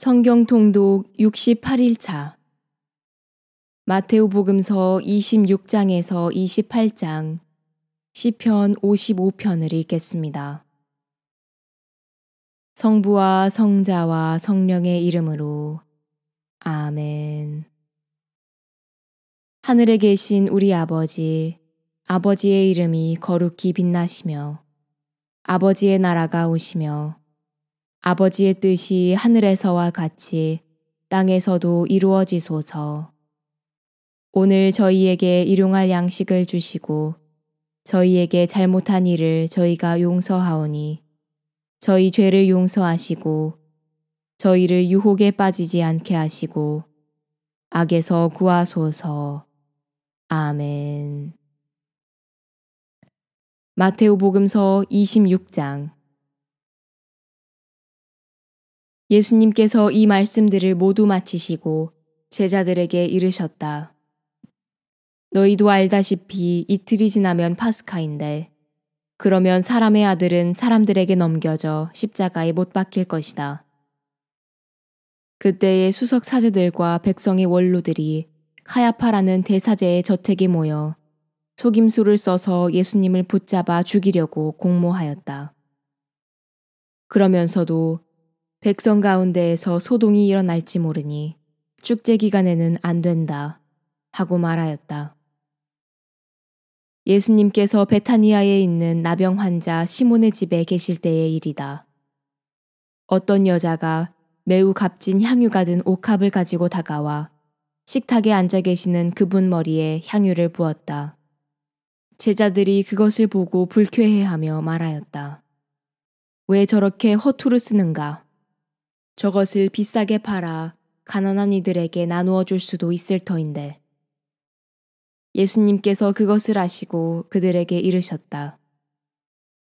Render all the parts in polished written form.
성경 통독 68일차 마테오복음서 26장에서 28장 시편 55편을 읽겠습니다. 성부와 성자와 성령의 이름으로 아멘. 하늘에 계신 우리 아버지, 아버지의 이름이 거룩히 빛나시며 아버지의 나라가 오시며 아버지의 뜻이 하늘에서와 같이 땅에서도 이루어지소서. 오늘 저희에게 일용할 양식을 주시고 저희에게 잘못한 일을 저희가 용서하오니 저희 죄를 용서하시고 저희를 유혹에 빠지지 않게 하시고 악에서 구하소서. 아멘. 마테오복음서 26장 예수님께서 이 말씀들을 모두 마치시고 제자들에게 이르셨다. 너희도 알다시피 이틀이 지나면 파스카인데 그러면 사람의 아들은 사람들에게 넘겨져 십자가에 못 박힐 것이다. 그때의 수석 사제들과 백성의 원로들이 카야파라는 대사제의 저택에 모여 속임수를 써서 예수님을 붙잡아 죽이려고 공모하였다. 그러면서도 백성 가운데에서 소동이 일어날지 모르니 축제 기간에는 안 된다 하고 말하였다. 예수님께서 베타니아에 있는 나병 환자 시몬의 집에 계실 때의 일이다. 어떤 여자가 매우 값진 향유가 든 옥합을 가지고 다가와 식탁에 앉아 계시는 그분 머리에 향유를 부었다. 제자들이 그것을 보고 불쾌해하며 말하였다. 왜 저렇게 허투루 쓰는가? 저것을 비싸게 팔아 가난한 이들에게 나누어 줄 수도 있을 터인데. 예수님께서 그것을 아시고 그들에게 이르셨다.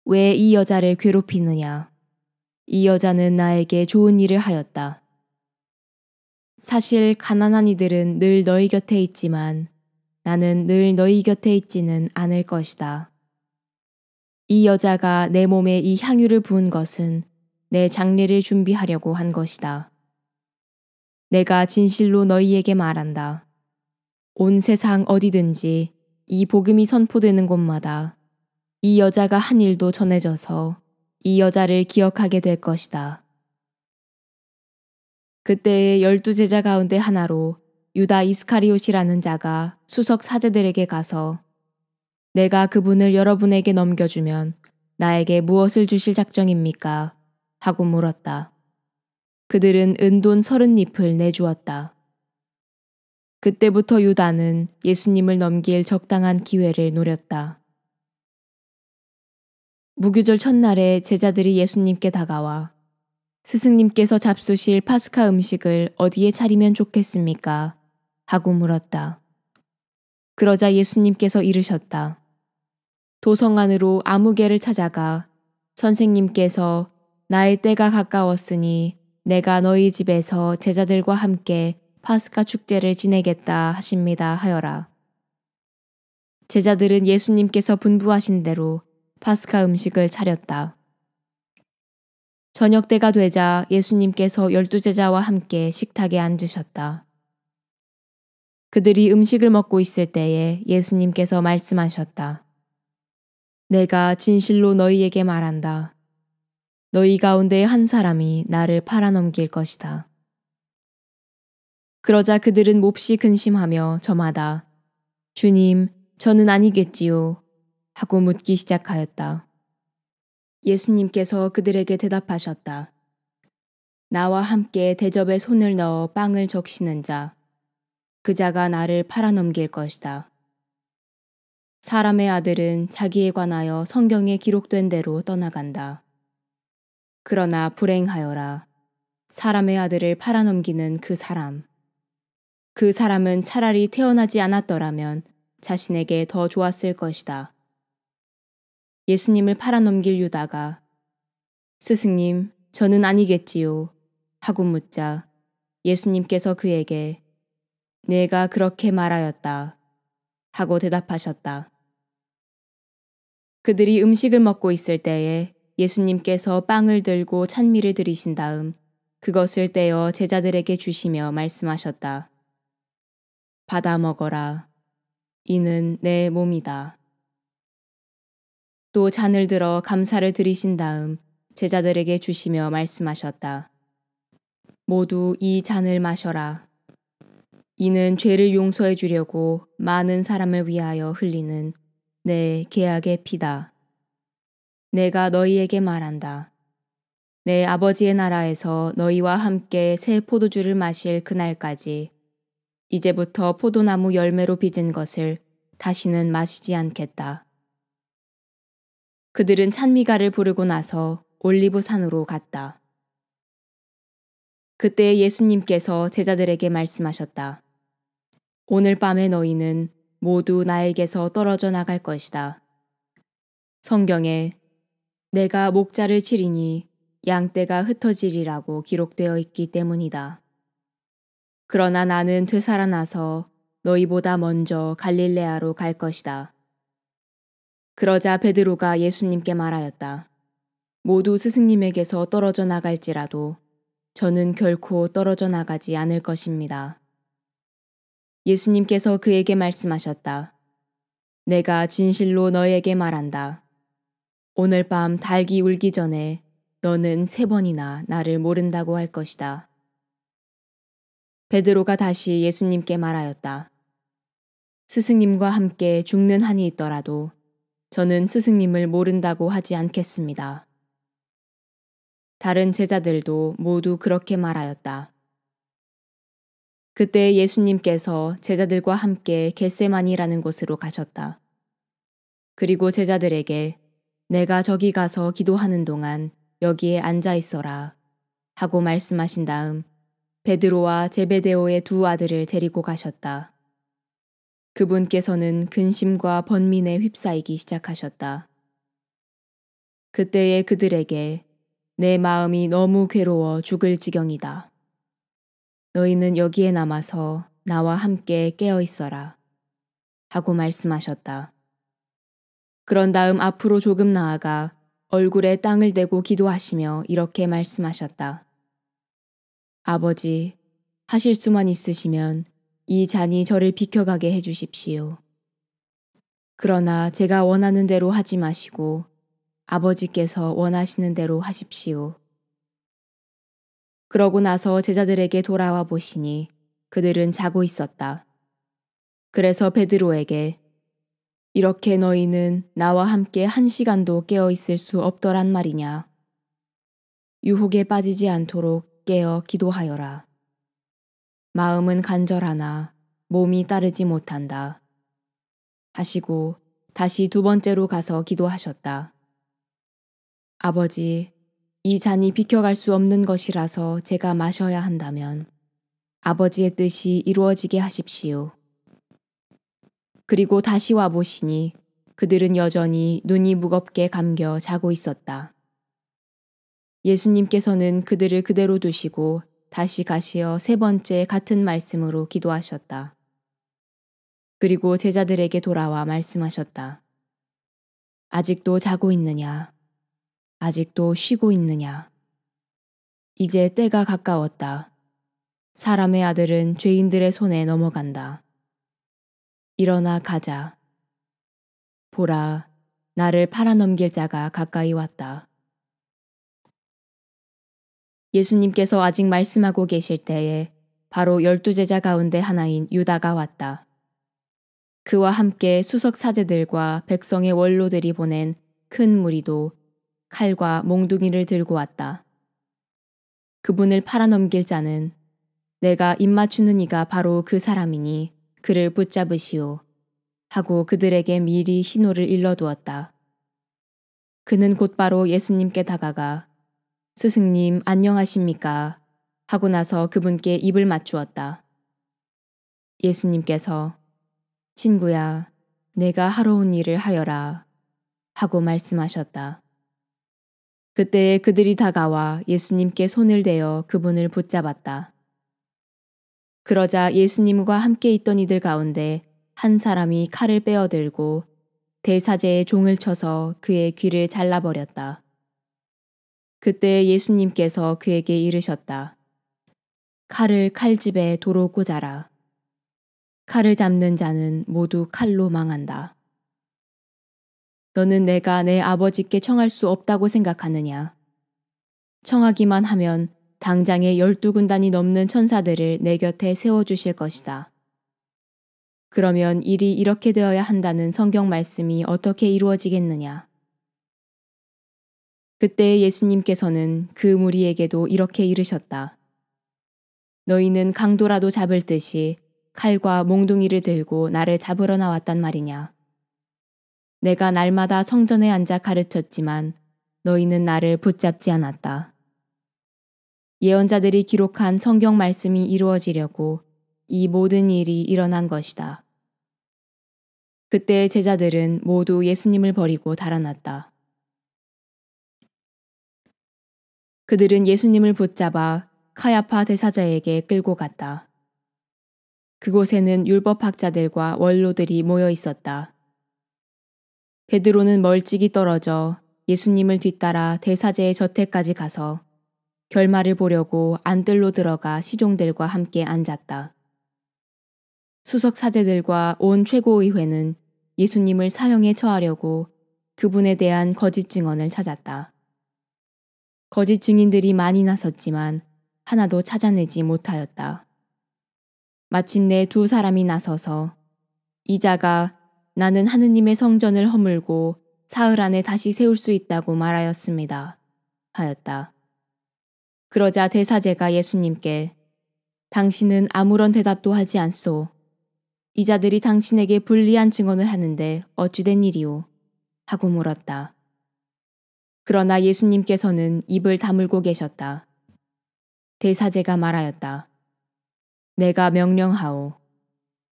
왜 이 여자를 괴롭히느냐? 이 여자는 나에게 좋은 일을 하였다. 사실 가난한 이들은 늘 너희 곁에 있지만 나는 늘 너희 곁에 있지는 않을 것이다. 이 여자가 내 몸에 이 향유를 부은 것은 내 장례를 준비하려고 한 것이다. 내가 진실로 너희에게 말한다. 온 세상 어디든지 이 복음이 선포되는 곳마다 이 여자가 한 일도 전해져서 이 여자를 기억하게 될 것이다. 그때의 12제자 가운데 하나로 유다 이스카리옷이라는 자가 수석 사제들에게 가서 내가 그분을 여러분에게 넘겨주면 나에게 무엇을 주실 작정입니까? 하고 물었다. 그들은 은돈 30잎을 내주었다. 그때부터 유다는 예수님을 넘길 적당한 기회를 노렸다. 무교절 첫날에 제자들이 예수님께 다가와 스승님께서 잡수실 파스카 음식을 어디에 차리면 좋겠습니까? 하고 물었다. 그러자 예수님께서 이르셨다. 도성 안으로 아무 개를 찾아가 선생님께서 나의 때가 가까웠으니 내가 너희 집에서 제자들과 함께 파스카 축제를 지내겠다 하십니다 하여라. 제자들은 예수님께서 분부하신 대로 파스카 음식을 차렸다. 저녁 때가 되자 예수님께서 12제자와 함께 식탁에 앉으셨다. 그들이 음식을 먹고 있을 때에 예수님께서 말씀하셨다. 내가 진실로 너희에게 말한다. 너희 가운데 한 사람이 나를 팔아넘길 것이다. 그러자 그들은 몹시 근심하며 저마다 주님, 저는 아니겠지요? 하고 묻기 시작하였다. 예수님께서 그들에게 대답하셨다. 나와 함께 대접에 손을 넣어 빵을 적시는 자, 그 자가 나를 팔아넘길 것이다. 사람의 아들은 자기에 관하여 성경에 기록된 대로 떠나간다. 그러나 불행하여라. 사람의 아들을 팔아넘기는 그 사람. 그 사람은 차라리 태어나지 않았더라면 자신에게 더 좋았을 것이다. 예수님을 팔아넘길 유다가 스승님, 저는 아니겠지요. 하고 묻자 예수님께서 그에게 내가 그렇게 말하였다. 하고 대답하셨다. 그들이 음식을 먹고 있을 때에 예수님께서 빵을 들고 찬미를 드리신 다음 그것을 떼어 제자들에게 주시며 말씀하셨다. 받아 먹어라. 이는 내 몸이다. 또 잔을 들어 감사를 드리신 다음 제자들에게 주시며 말씀하셨다. 모두 이 잔을 마셔라. 이는 죄를 용서해 주려고 많은 사람을 위하여 흘리는 내 계약의 피다. 내가 너희에게 말한다. 내 아버지의 나라에서 너희와 함께 새 포도주를 마실 그날까지 이제부터 포도나무 열매로 빚은 것을 다시는 마시지 않겠다. 그들은 찬미가를 부르고 나서 올리브 산으로 갔다. 그때 예수님께서 제자들에게 말씀하셨다. 오늘 밤에 너희는 모두 나에게서 떨어져 나갈 것이다. 성경에 내가 목자를 치리니 양떼가 흩어지리라고 기록되어 있기 때문이다. 그러나 나는 되살아나서 너희보다 먼저 갈릴레아로 갈 것이다. 그러자 베드로가 예수님께 말하였다. 모두 스승님에게서 떨어져 나갈지라도 저는 결코 떨어져 나가지 않을 것입니다. 예수님께서 그에게 말씀하셨다. 내가 진실로 너에게 말한다. 오늘 밤 닭이 울기 전에 너는 3번이나 나를 모른다고 할 것이다. 베드로가 다시 예수님께 말하였다. 스승님과 함께 죽는 한이 있더라도 저는 스승님을 모른다고 하지 않겠습니다. 다른 제자들도 모두 그렇게 말하였다. 그때 예수님께서 제자들과 함께 겟세마니라는 곳으로 가셨다. 그리고 제자들에게 내가 저기 가서 기도하는 동안 여기에 앉아 있어라 하고 말씀하신 다음 베드로와 제베데오의 2 아들을 데리고 가셨다. 그분께서는 근심과 번민에 휩싸이기 시작하셨다. 그때에 그들에게 내 마음이 너무 괴로워 죽을 지경이다. 너희는 여기에 남아서 나와 함께 깨어 있어라 하고 말씀하셨다. 그런 다음 앞으로 조금 나아가 얼굴에 땅을 대고 기도하시며 이렇게 말씀하셨다. 아버지, 하실 수만 있으시면 이 잔이 저를 비켜가게 해주십시오. 그러나 제가 원하는 대로 하지 마시고 아버지께서 원하시는 대로 하십시오. 그러고 나서 제자들에게 돌아와 보시니 그들은 자고 있었다. 그래서 베드로에게 이렇게 너희는 나와 함께 1시간도 깨어 있을 수 없더란 말이냐. 유혹에 빠지지 않도록 깨어 기도하여라. 마음은 간절하나 몸이 따르지 못한다. 하시고 다시 2번째로 가서 기도하셨다. 아버지, 이 잔이 비켜갈 수 없는 것이라서 제가 마셔야 한다면 아버지의 뜻이 이루어지게 하십시오. 그리고 다시 와 보시니 그들은 여전히 눈이 무겁게 감겨 자고 있었다. 예수님께서는 그들을 그대로 두시고 다시 가시어 3번째 같은 말씀으로 기도하셨다. 그리고 제자들에게 돌아와 말씀하셨다. 아직도 자고 있느냐? 아직도 쉬고 있느냐? 이제 때가 가까웠다. 사람의 아들은 죄인들의 손에 넘어간다. 일어나 가자. 보라, 나를 팔아넘길 자가 가까이 왔다. 예수님께서 아직 말씀하고 계실 때에 바로 12제자 가운데 하나인 유다가 왔다. 그와 함께 수석 사제들과 백성의 원로들이 보낸 큰 무리도 칼과 몽둥이를 들고 왔다. 그분을 팔아넘길 자는 내가 입맞추는 이가 바로 그 사람이니 그를 붙잡으시오 하고 그들에게 미리 신호를 일러두었다. 그는 곧바로 예수님께 다가가 스승님 안녕하십니까 하고 나서 그분께 입을 맞추었다. 예수님께서 친구야, 내가 하러 온 일을 하여라 하고 말씀하셨다. 그때에 그들이 다가와 예수님께 손을 대어 그분을 붙잡았다. 그러자 예수님과 함께 있던 이들 가운데 한 사람이 칼을 빼어들고 대사제의 종을 쳐서 그의 귀를 잘라버렸다. 그때 예수님께서 그에게 이르셨다. 칼을 칼집에 도로 꽂아라. 칼을 잡는 자는 모두 칼로 망한다. 너는 내가 내 아버지께 청할 수 없다고 생각하느냐? 청하기만 하면 당장에 12군단이 넘는 천사들을 내 곁에 세워주실 것이다. 그러면 일이 이렇게 되어야 한다는 성경 말씀이 어떻게 이루어지겠느냐? 그때 예수님께서는 그 무리에게도 이렇게 이르셨다. 너희는 강도라도 잡을 듯이 칼과 몽둥이를 들고 나를 잡으러 나왔단 말이냐? 내가 날마다 성전에 앉아 가르쳤지만 너희는 나를 붙잡지 않았다. 예언자들이 기록한 성경 말씀이 이루어지려고 이 모든 일이 일어난 것이다. 그때 제자들은 모두 예수님을 버리고 달아났다. 그들은 예수님을 붙잡아 카야파 대사장에게 끌고 갔다. 그곳에는 율법학자들과 원로들이 모여 있었다. 베드로는 멀찍이 떨어져 예수님을 뒤따라 대사제의 저택까지 가서 결말을 보려고 안뜰로 들어가 시종들과 함께 앉았다. 수석 사제들과 온 최고의회는 예수님을 사형에 처하려고 그분에 대한 거짓 증언을 찾았다. 거짓 증인들이 많이 나섰지만 하나도 찾아내지 못하였다. 마침내 두 사람이 나서서 이자가 나는 하느님의 성전을 허물고 사흘 안에 다시 세울 수 있다고 말하였습니다. 하였다. 그러자 대사제가 예수님께 당신은 아무런 대답도 하지 않소. 이 자들이 당신에게 불리한 증언을 하는데 어찌된 일이오? 하고 물었다. 그러나 예수님께서는 입을 다물고 계셨다. 대사제가 말하였다. 내가 명령하오.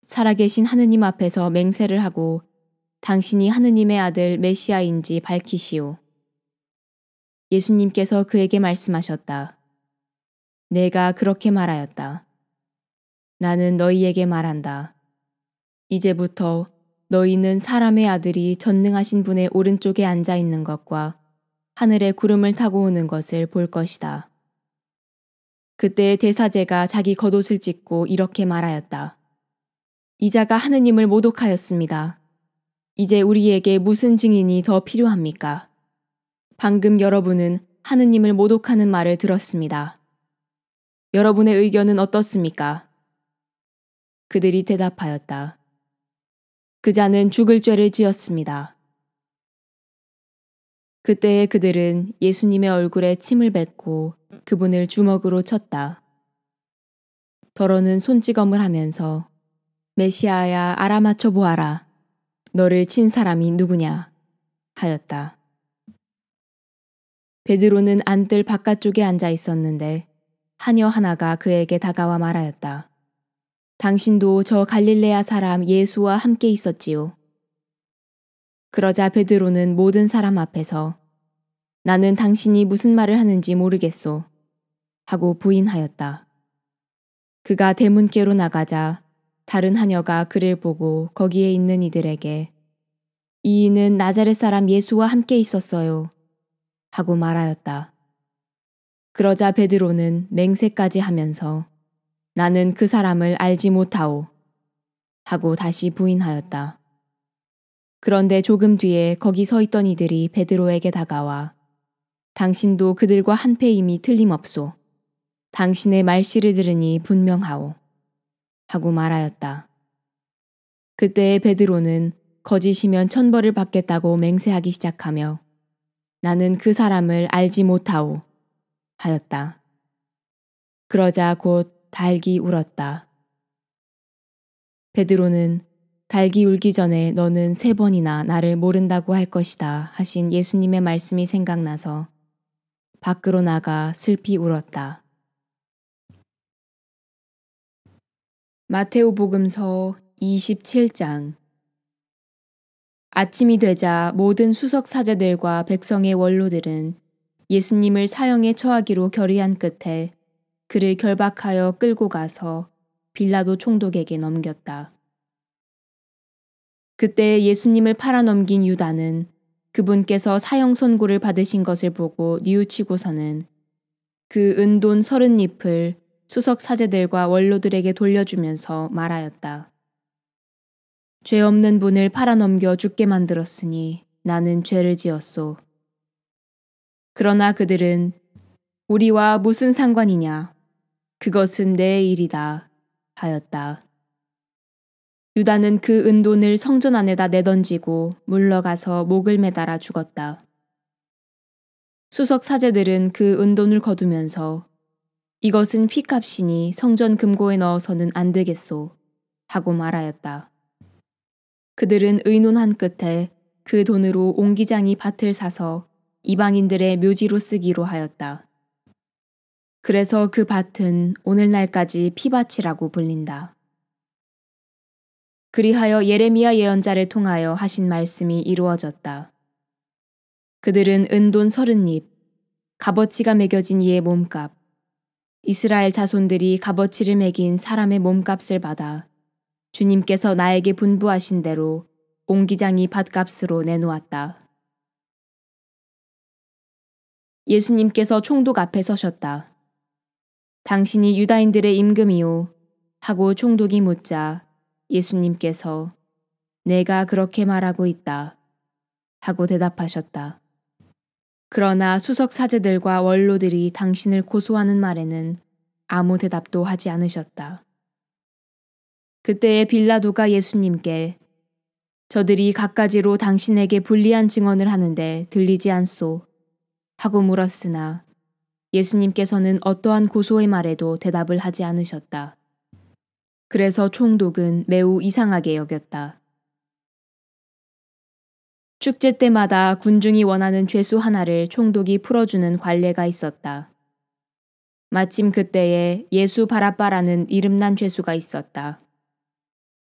살아계신 하느님 앞에서 맹세를 하고 당신이 하느님의 아들 메시아인지 밝히시오. 예수님께서 그에게 말씀하셨다. 내가 그렇게 말하였다. 나는 너희에게 말한다. 이제부터 너희는 사람의 아들이 전능하신 분의 오른쪽에 앉아 있는 것과 하늘에 구름을 타고 오는 것을 볼 것이다. 그때 대사제가 자기 겉옷을 찢고 이렇게 말하였다. 이자가 하느님을 모독하였습니다. 이제 우리에게 무슨 증인이 더 필요합니까? 방금 여러분은 하느님을 모독하는 말을 들었습니다. 여러분의 의견은 어떻습니까? 그들이 대답하였다. 그 자는 죽을 죄를 지었습니다. 그때 그들은 예수님의 얼굴에 침을 뱉고 그분을 주먹으로 쳤다. 더러는 손찌검을 하면서 메시아야 알아맞혀 보아라. 너를 친 사람이 누구냐? 하였다. 베드로는 안뜰 바깥쪽에 앉아 있었는데 하녀 하나가 그에게 다가와 말하였다. 당신도 저 갈릴레아 사람 예수와 함께 있었지요. 그러자 베드로는 모든 사람 앞에서 나는 당신이 무슨 말을 하는지 모르겠소. 하고 부인하였다. 그가 대문께로 나가자 다른 하녀가 그를 보고 거기에 있는 이들에게 이 이는 나자렛 사람 예수와 함께 있었어요. 하고 말하였다. 그러자 베드로는 맹세까지 하면서 나는 그 사람을 알지 못하오. 하고 다시 부인하였다. 그런데 조금 뒤에 거기 서 있던 이들이 베드로에게 다가와 당신도 그들과 한패임이 틀림없소. 당신의 말씨를 들으니 분명하오. 하고 말하였다. 그때 베드로는 거짓이면 천벌을 받겠다고 맹세하기 시작하며 나는 그 사람을 알지 못하오. 하였다. 그러자 곧 닭이 울었다. 베드로는 닭이 울기 전에 너는 3번이나 나를 모른다고 할 것이다 하신 예수님의 말씀이 생각나서 밖으로 나가 슬피 울었다. 마테오복음서 27장. 아침이 되자 모든 수석 사제들과 백성의 원로들은 예수님을 사형에 처하기로 결의한 끝에 그를 결박하여 끌고 가서 빌라도 총독에게 넘겼다. 그때 예수님을 팔아넘긴 유다는 그분께서 사형 선고를 받으신 것을 보고 뉘우치고서는 그 은돈 30잎을 수석 사제들과 원로들에게 돌려주면서 말하였다. 죄 없는 분을 팔아넘겨 죽게 만들었으니 나는 죄를 지었소. 그러나 그들은 우리와 무슨 상관이냐? 그것은 내 일이다 하였다. 유다는 그 은돈을 성전 안에다 내던지고 물러가서 목을 매달아 죽었다. 수석 사제들은 그 은돈을 거두면서 이것은 피값이니 성전 금고에 넣어서는 안 되겠소 하고 말하였다. 그들은 의논한 끝에 그 돈으로 옹기장이 밭을 사서 이방인들의 묘지로 쓰기로 하였다. 그래서 그 밭은 오늘날까지 피밭이라고 불린다. 그리하여 예레미야 예언자를 통하여 하신 말씀이 이루어졌다. 그들은 은돈 30잎, 값어치가 매겨진 이의 몸값, 이스라엘 자손들이 값어치를 매긴 사람의 몸값을 받아 주님께서 나에게 분부하신 대로 옹기장이 밭값으로 내놓았다. 예수님께서 총독 앞에 서셨다. 당신이 유다인들의 임금이요? 하고 총독이 묻자 예수님께서 내가 그렇게 말하고 있다. 하고 대답하셨다. 그러나 수석 사제들과 원로들이 당신을 고소하는 말에는 아무 대답도 하지 않으셨다. 그때에 빌라도가 예수님께 저들이 갖가지로 당신에게 불리한 증언을 하는데 들리지 않소? 하고 물었으나 예수님께서는 어떠한 고소의 말에도 대답을 하지 않으셨다. 그래서 총독은 매우 이상하게 여겼다. 축제 때마다 군중이 원하는 죄수 하나를 총독이 풀어주는 관례가 있었다. 마침 그때에 예수 바라바라는 이름난 죄수가 있었다.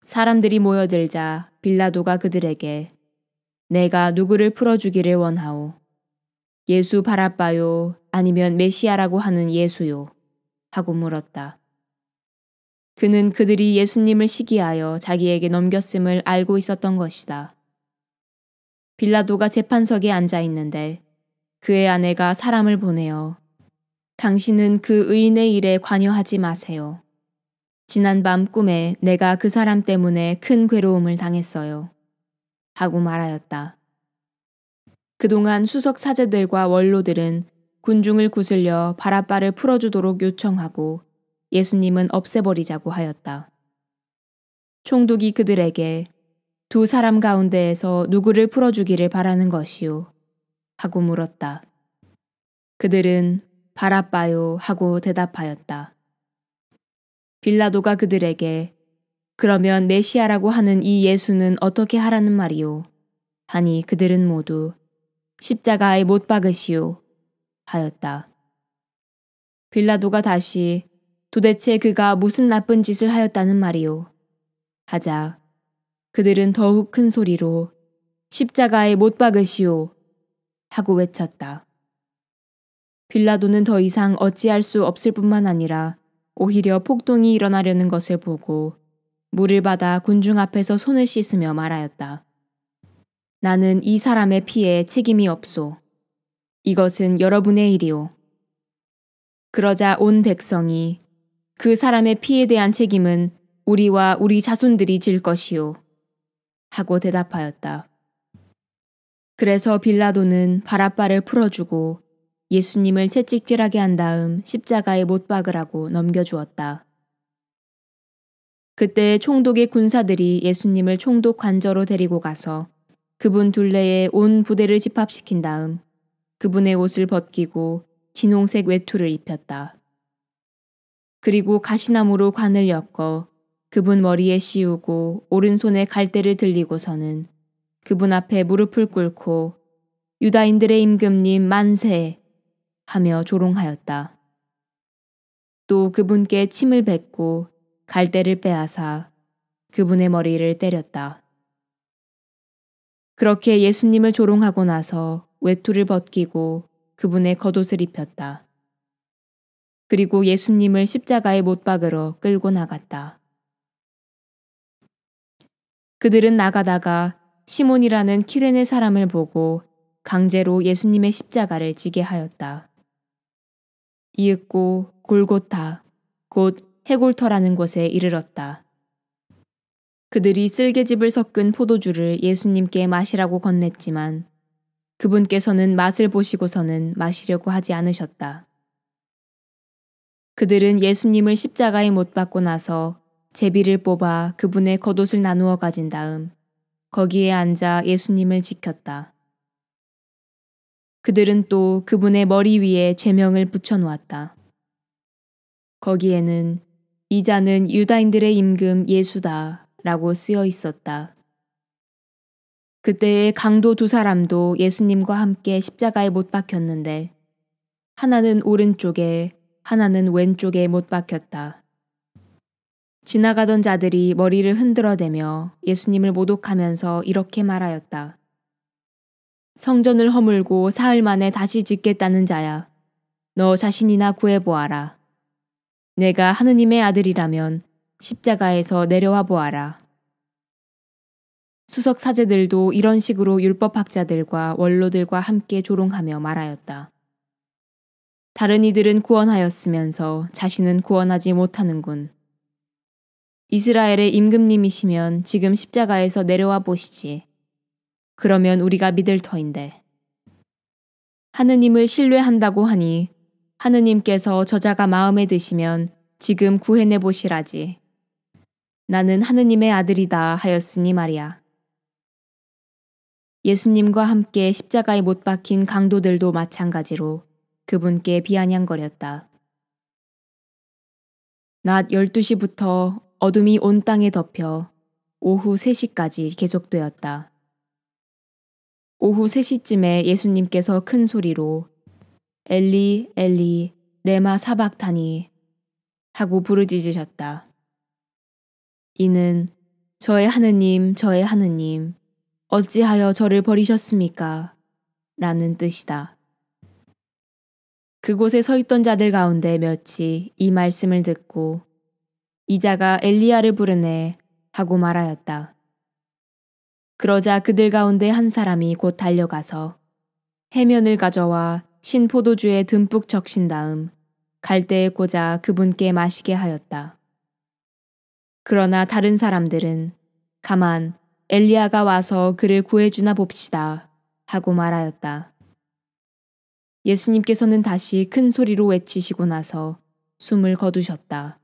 사람들이 모여들자 빌라도가 그들에게 내가 누구를 풀어주기를 원하오? 예수 바라바요? 아니면 메시아라고 하는 예수요? 하고 물었다. 그는 그들이 예수님을 시기하여 자기에게 넘겼음을 알고 있었던 것이다. 빌라도가 재판석에 앉아 있는데 그의 아내가 사람을 보내어 당신은 그 의인의 일에 관여하지 마세요. 지난밤 꿈에 내가 그 사람 때문에 큰 괴로움을 당했어요. 하고 말하였다. 그동안 수석 사제들과 원로들은 군중을 구슬려 바라바를 풀어주도록 요청하고 예수님은 없애버리자고 하였다. 총독이 그들에게 두 사람 가운데에서 누구를 풀어주기를 바라는 것이요? 하고 물었다. 그들은 바라바요 하고 대답하였다. 빌라도가 그들에게 그러면 메시아라고 하는 이 예수는 어떻게 하라는 말이요? 하니 그들은 모두 십자가에 못 박으시오 하였다. 빌라도가 다시 도대체 그가 무슨 나쁜 짓을 하였다는 말이오? 하자 그들은 더욱 큰 소리로 십자가에 못 박으시오 하고 외쳤다. 빌라도는 더 이상 어찌할 수 없을 뿐만 아니라 오히려 폭동이 일어나려는 것을 보고 물을 받아 군중 앞에서 손을 씻으며 말하였다. 나는 이 사람의 피에 책임이 없소. 이것은 여러분의 일이오. 그러자 온 백성이 그 사람의 피에 대한 책임은 우리와 우리 자손들이 질 것이오. 하고 대답하였다. 그래서 빌라도는 바라바를 풀어주고 예수님을 채찍질하게 한 다음 십자가에 못 박으라고 넘겨주었다. 그때 총독의 군사들이 예수님을 총독 관저로 데리고 가서 그분 둘레에 온 부대를 집합시킨 다음 그분의 옷을 벗기고 진홍색 외투를 입혔다. 그리고 가시나무로 관을 엮어 그분 머리에 씌우고 오른손에 갈대를 들리고서는 그분 앞에 무릎을 꿇고 유다인들의 임금님 만세 하며 조롱하였다. 또 그분께 침을 뱉고 갈대를 빼앗아 그분의 머리를 때렸다. 그렇게 예수님을 조롱하고 나서 외투를 벗기고 그분의 겉옷을 입혔다. 그리고 예수님을 십자가에 못 박으러 끌고 나갔다. 그들은 나가다가 시몬이라는 키레네 사람을 보고 강제로 예수님의 십자가를 지게 하였다. 이윽고 골고타, 곧 해골터라는 곳에 이르렀다. 그들이 쓸개즙을 섞은 포도주를 예수님께 마시라고 건넸지만 그분께서는 맛을 보시고서는 마시려고 하지 않으셨다. 그들은 예수님을 십자가에 못 박고 나서 제비를 뽑아 그분의 겉옷을 나누어 가진 다음 거기에 앉아 예수님을 지켰다. 그들은 또 그분의 머리 위에 죄명을 붙여놓았다. 거기에는 이 자는 유다인들의 임금 예수다 라고 쓰여 있었다. 그때의 강도 두 사람도 예수님과 함께 십자가에 못 박혔는데 하나는 오른쪽에 하나는 왼쪽에 못 박혔다. 지나가던 자들이 머리를 흔들어대며 예수님을 모독하면서 이렇게 말하였다. 성전을 허물고 사흘 만에 다시 짓겠다는 자야. 너 자신이나 구해보아라. 내가 하느님의 아들이라면 십자가에서 내려와 보아라. 수석 사제들도 이런 식으로 율법학자들과 원로들과 함께 조롱하며 말하였다. 다른 이들은 구원하였으면서 자신은 구원하지 못하는군. 이스라엘의 임금님이시면 지금 십자가에서 내려와 보시지. 그러면 우리가 믿을 터인데. 하느님을 신뢰한다고 하니 하느님께서 저자가 마음에 드시면 지금 구해내 보시라지. 나는 하느님의 아들이다 하였으니 말이야. 예수님과 함께 십자가에 못 박힌 강도들도 마찬가지로 그분께 비아냥거렸다. 낮 12시부터 어둠이 온 땅에 덮여 오후 3시까지 계속되었다. 오후 3시쯤에 예수님께서 큰 소리로 엘리 엘리 레마 사박타니 하고 부르짖으셨다. 이는 저의 하느님 저의 하느님 어찌하여 저를 버리셨습니까? 라는 뜻이다. 그곳에 서 있던 자들 가운데 몇이 이 말씀을 듣고 이 자가 엘리야를 부르네 하고 말하였다. 그러자 그들 가운데 한 사람이 곧 달려가서 해면을 가져와 신 포도주에 듬뿍 적신 다음 갈대에 꽂아 그분께 마시게 하였다. 그러나 다른 사람들은 가만 엘리야가 와서 그를 구해주나 봅시다 하고 말하였다. 예수님께서는 다시 큰 소리로 외치시고 나서 숨을 거두셨다.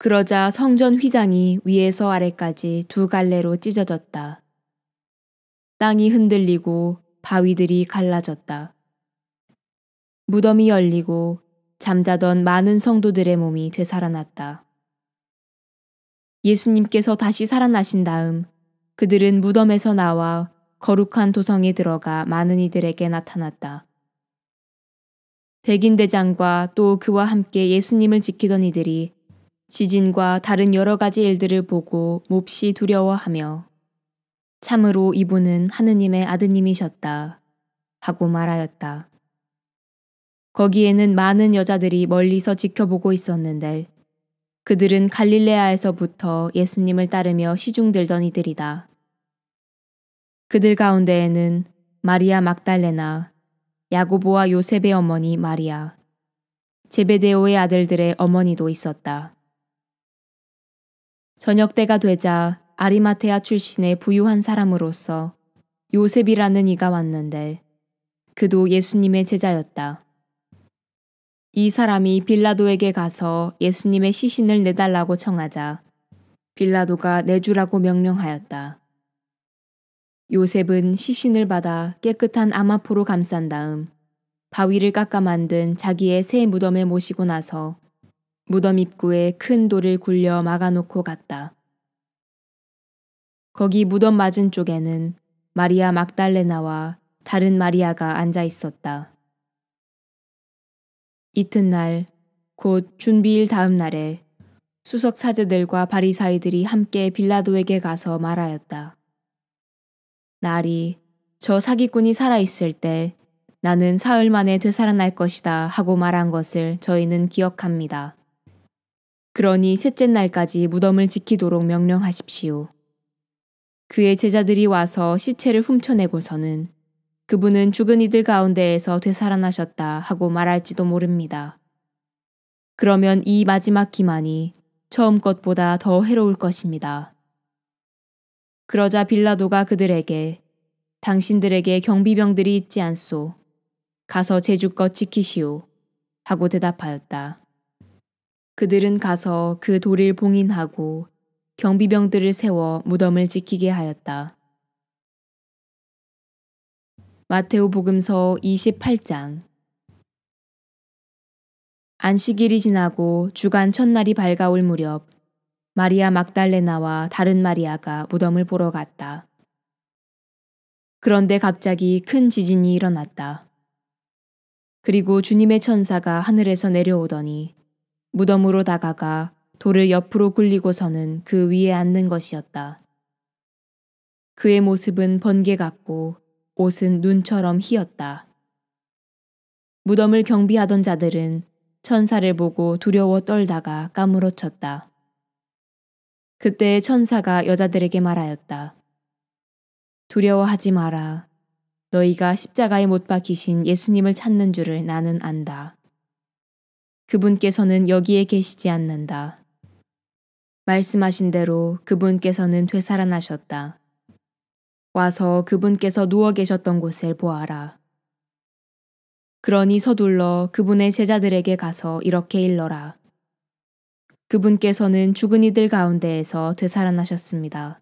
그러자 성전 휘장이 위에서 아래까지 두 갈래로 찢어졌다. 땅이 흔들리고 바위들이 갈라졌다. 무덤이 열리고 잠자던 많은 성도들의 몸이 되살아났다. 예수님께서 다시 살아나신 다음 그들은 무덤에서 나와 거룩한 도성에 들어가 많은 이들에게 나타났다. 백인대장과 또 그와 함께 예수님을 지키던 이들이 지진과 다른 여러 가지 일들을 보고 몹시 두려워하며 참으로 이분은 하느님의 아드님이셨다 하고 말하였다. 거기에는 많은 여자들이 멀리서 지켜보고 있었는데 그들은 갈릴레아에서부터 예수님을 따르며 시중들던 이들이다. 그들 가운데에는 마리아 막달레나, 야고보와 요셉의 어머니 마리아, 제베데오의 아들들의 어머니도 있었다. 저녁 때가 되자 아리마테아 출신의 부유한 사람으로서 요셉이라는 이가 왔는데 그도 예수님의 제자였다. 이 사람이 빌라도에게 가서 예수님의 시신을 내달라고 청하자 빌라도가 내주라고 명령하였다. 요셉은 시신을 받아 깨끗한 아마포로 감싼 다음 바위를 깎아 만든 자기의 새 무덤에 모시고 나서 무덤 입구에 큰 돌을 굴려 막아놓고 갔다. 거기 무덤 맞은 쪽에는 마리아 막달레나와 다른 마리아가 앉아 있었다. 이튿날 곧 준비일 다음 날에 수석 사제들과 바리사이들이 함께 빌라도에게 가서 말하였다. 날이 저 사기꾼이 살아있을 때 나는 사흘 만에 되살아날 것이다 하고 말한 것을 저희는 기억합니다. 그러니 셋째 날까지 무덤을 지키도록 명령하십시오. 그의 제자들이 와서 시체를 훔쳐내고서는 그분은 죽은 이들 가운데에서 되살아나셨다 하고 말할지도 모릅니다. 그러면 이 마지막 기만이 처음 것보다 더 해로울 것입니다. 그러자 빌라도가 그들에게 당신들에게 경비병들이 있지 않소. 가서 제주껏 지키시오. 하고 대답하였다. 그들은 가서 그 돌을 봉인하고 경비병들을 세워 무덤을 지키게 하였다. 마테오 복음서 28장. 안식일이 지나고 주간 첫날이 밝아올 무렵 마리아 막달레나와 다른 마리아가 무덤을 보러 갔다. 그런데 갑자기 큰 지진이 일어났다. 그리고 주님의 천사가 하늘에서 내려오더니 무덤으로 다가가 돌을 옆으로 굴리고서는 그 위에 앉는 것이었다. 그의 모습은 번개 같고 옷은 눈처럼 희었다. 무덤을 경비하던 자들은 천사를 보고 두려워 떨다가 까무러쳤다. 그때 천사가 여자들에게 말하였다. 두려워하지 마라. 너희가 십자가에 못 박히신 예수님을 찾는 줄을 나는 안다. 그분께서는 여기에 계시지 않는다. 말씀하신 대로 그분께서는 되살아나셨다. 와서 그분께서 누워 계셨던 곳을 보아라. 그러니 서둘러 그분의 제자들에게 가서 이렇게 일러라. 그분께서는 죽은 이들 가운데에서 되살아나셨습니다.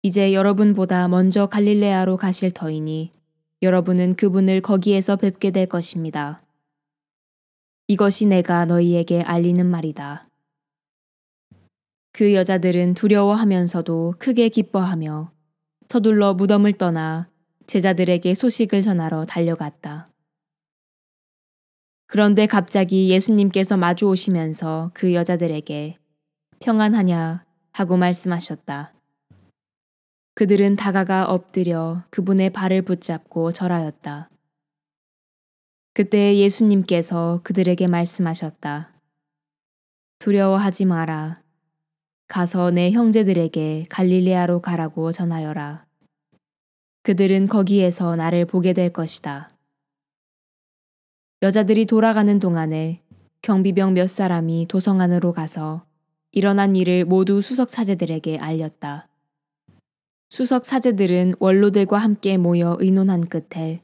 이제 여러분보다 먼저 갈릴레아로 가실 터이니 여러분은 그분을 거기에서 뵙게 될 것입니다. 이것이 내가 너희에게 알리는 말이다. 그 여자들은 두려워하면서도 크게 기뻐하며 서둘러 무덤을 떠나 제자들에게 소식을 전하러 달려갔다. 그런데 갑자기 예수님께서 마주 오시면서 그 여자들에게 평안하냐 하고 말씀하셨다. 그들은 다가가 엎드려 그분의 발을 붙잡고 절하였다. 그때 예수님께서 그들에게 말씀하셨다. 두려워하지 마라. 가서 내 형제들에게 갈릴레아로 가라고 전하여라. 그들은 거기에서 나를 보게 될 것이다. 여자들이 돌아가는 동안에 경비병 몇 사람이 도성 안으로 가서 일어난 일을 모두 수석 사제들에게 알렸다. 수석 사제들은 원로들과 함께 모여 의논한 끝에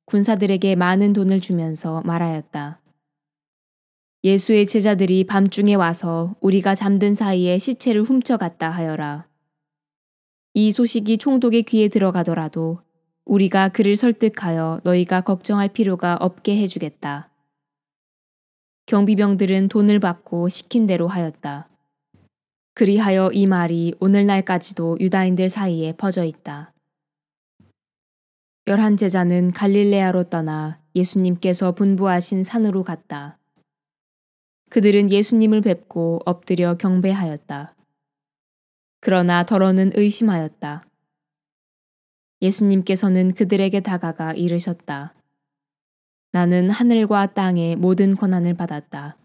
군사들에게 많은 돈을 주면서 말하였다. 예수의 제자들이 밤중에 와서 우리가 잠든 사이에 시체를 훔쳐갔다 하여라. 이 소식이 총독의 귀에 들어가더라도 우리가 그를 설득하여 너희가 걱정할 필요가 없게 해주겠다. 경비병들은 돈을 받고 시킨 대로 하였다. 그리하여 이 말이 오늘날까지도 유다인들 사이에 퍼져 있다. 11 제자는 갈릴레아로 떠나 예수님께서 분부하신 산으로 갔다. 그들은 예수님을 뵙고 엎드려 경배하였다. 그러나 더러는 의심하였다. 예수님께서는 그들에게 다가가 이르셨다. 나는 하늘과 땅의 모든 권한을 받았다.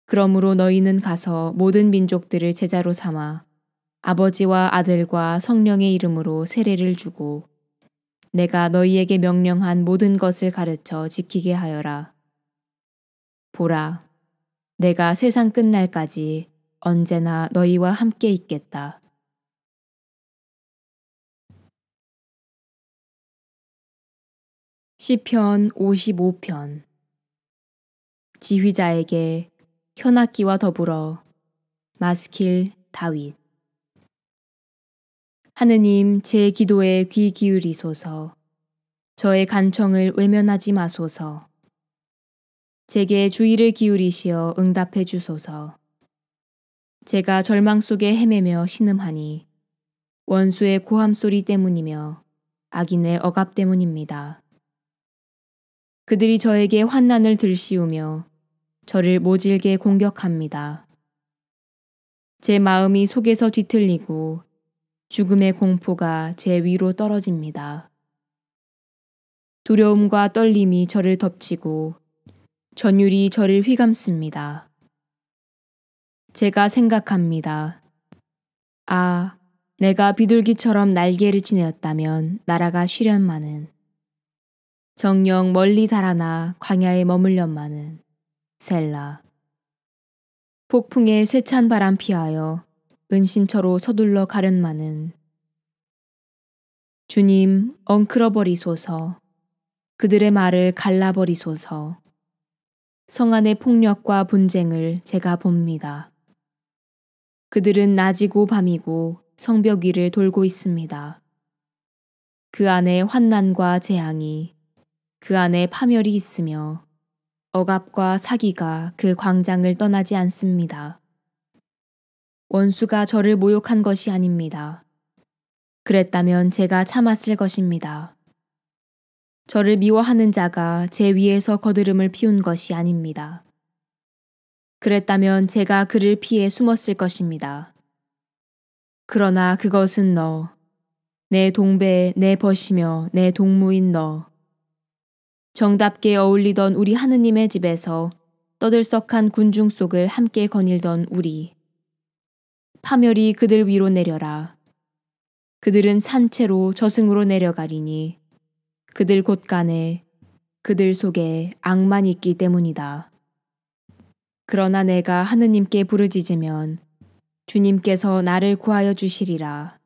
그러므로 너희는 가서 모든 민족들을 제자로 삼아 아버지와 아들과 성령의 이름으로 세례를 주고 내가 너희에게 명령한 모든 것을 가르쳐 지키게 하여라. 보라, 내가 세상 끝날까지 언제나 너희와 함께 있겠다. 시편 55편. 지휘자에게 현악기와 더불어 마스킬 다윗. 하느님, 제 기도에 귀 기울이소서. 저의 간청을 외면하지 마소서. 제게 주의를 기울이시어 응답해 주소서. 제가 절망 속에 헤매며 신음하니 원수의 고함 소리 때문이며 악인의 억압 때문입니다. 그들이 저에게 환난을 들씌우며 저를 모질게 공격합니다. 제 마음이 속에서 뒤틀리고 죽음의 공포가 제 위로 떨어집니다. 두려움과 떨림이 저를 덮치고 전율이 저를 휘감습니다. 제가 생각합니다. 아, 내가 비둘기처럼 날개를 지내었다면 나라가 쉬련마는. 정녕 멀리 달아나 광야에 머물련마는. 셀라. 폭풍에 세찬 바람 피하여 은신처로 서둘러 가련마는. 주님, 엉클어버리소서. 그들의 말을 갈라버리소서. 성 안의 폭력과 분쟁을 제가 봅니다. 그들은 낮이고 밤이고 성벽 위를 돌고 있습니다. 그 안에 환난과 재앙이, 그 안에 파멸이 있으며 억압과 사기가 그 광장을 떠나지 않습니다. 원수가 저를 모욕한 것이 아닙니다. 그랬다면 제가 참았을 것입니다. 저를 미워하는 자가 제 위에서 거드름을 피운 것이 아닙니다. 그랬다면 제가 그를 피해 숨었을 것입니다. 그러나 그것은 너, 내 동배, 내 벗이며 내 동무인 너, 정답게 어울리던 우리 하느님의 집에서 떠들썩한 군중 속을 함께 거닐던 우리. 파멸이 그들 위로 내려라. 그들은 산채로 저승으로 내려가리니 그들 곳간에 그들 속에 악만 있기 때문이다. 그러나 내가 하느님께 부르짖으면 주님께서 나를 구하여 주시리라.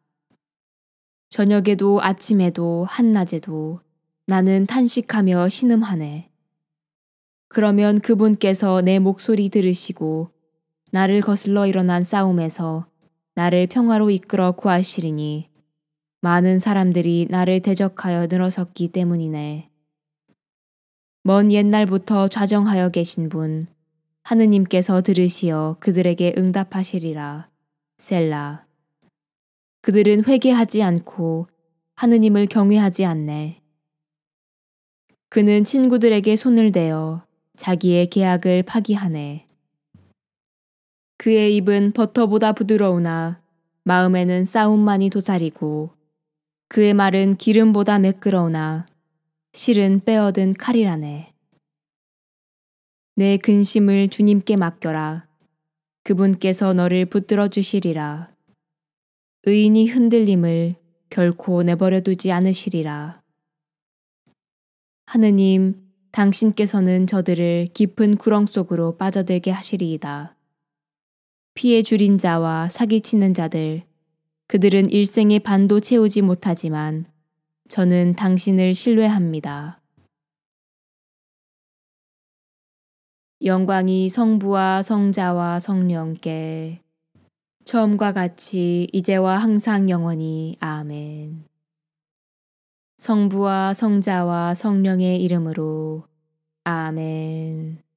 저녁에도 아침에도 한낮에도 나는 탄식하며 신음하네. 그러면 그분께서 내 목소리 들으시고 나를 거슬러 일어난 싸움에서 나를 평화로 이끌어 구하시리니 많은 사람들이 나를 대적하여 늘어섰기 때문이네. 먼 옛날부터 좌정하여 계신 분, 하느님께서 들으시어 그들에게 응답하시리라. 셀라. 그들은 회개하지 않고 하느님을 경외하지 않네. 그는 친구들에게 손을 대어 자기의 계약을 파기하네. 그의 입은 버터보다 부드러우나 마음에는 싸움만이 도사리고 그의 말은 기름보다 매끄러우나 실은 빼어든 칼이라네. 내 근심을 주님께 맡겨라. 그분께서 너를 붙들어 주시리라. 의인이 흔들림을 결코 내버려 두지 않으시리라. 하느님, 당신께서는 저들을 깊은 구렁 속으로 빠져들게 하시리이다. 피해 줄인 자와 사기치는 자들, 그들은 일생의 반도 채우지 못하지만 저는 당신을 신뢰합니다. 영광이 성부와 성자와 성령께 처음과 같이 이제와 항상 영원히 아멘. 성부와 성자와 성령의 이름으로 아멘.